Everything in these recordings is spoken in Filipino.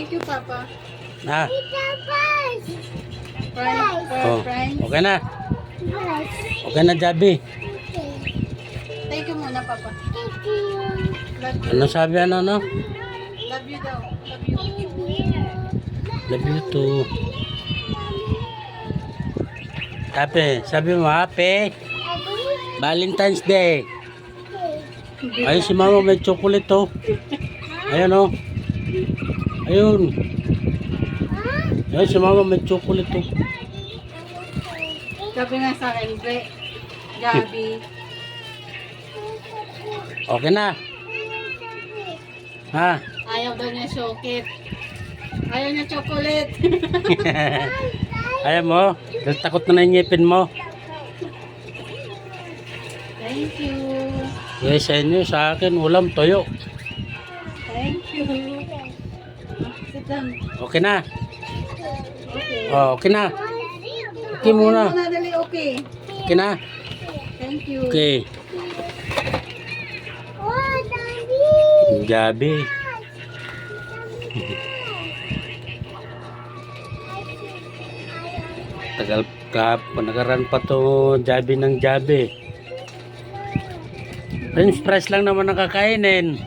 Thank you, Papa. Ah, oh. Friends. Okay na. Okay na, Jabi. Thank you muna, Papa. Love you. Ano sabi ano? Love you daw. Love you. Love you too. Sabi mo, happy Valentine's Day. Ayun si mama may chocolate to. Ayan o. Ayun. Ayun si mama may chocolate to. Sabi nga sa akin, Gabi. Okay na. Ha? Ayaw daw niya chocolate. Ayaw niya chocolate. Ayaw mo? Dahil takot na ngipin mo. Thank you. Yes, sa inyo, sa akin, ulam, toyo. Thank you. Sit down. Okay na. Okay. Oh, okay na. Okay muna. Muna dali, okay. Okay na. Thank you. Okay. Gabi. Tagal ka, panagaran pa to Jabi ng Jabi. French fries lang naman ang kakainin.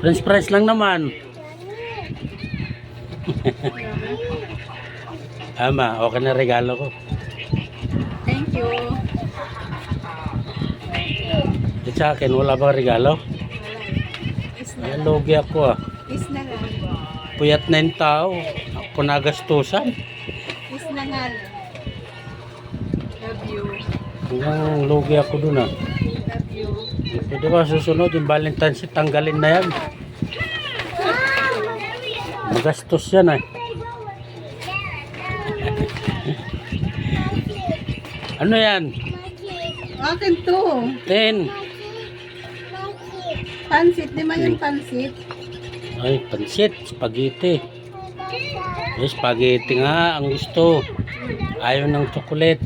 French fries lang naman. Ama, okay na regalo ko. Thank you. At sa akin, wala bang regalo? Is na Ay, lang. lugi ako ah. Is na lang. Puyat na yung tao. Ako nagastusan. Is na nga lang. Love you. Hanggang lugi ako dun ah. Love you. Pwede ba susunod yung Valentine's Day, tanggalin na yan. Magastos yan eh. Ano yan? Akin to. 10. Pansit. Di man yung pansit? Ay, pansit, spaghetti. Ay, spaghetti nga ang gusto. Ayaw ng chocolate.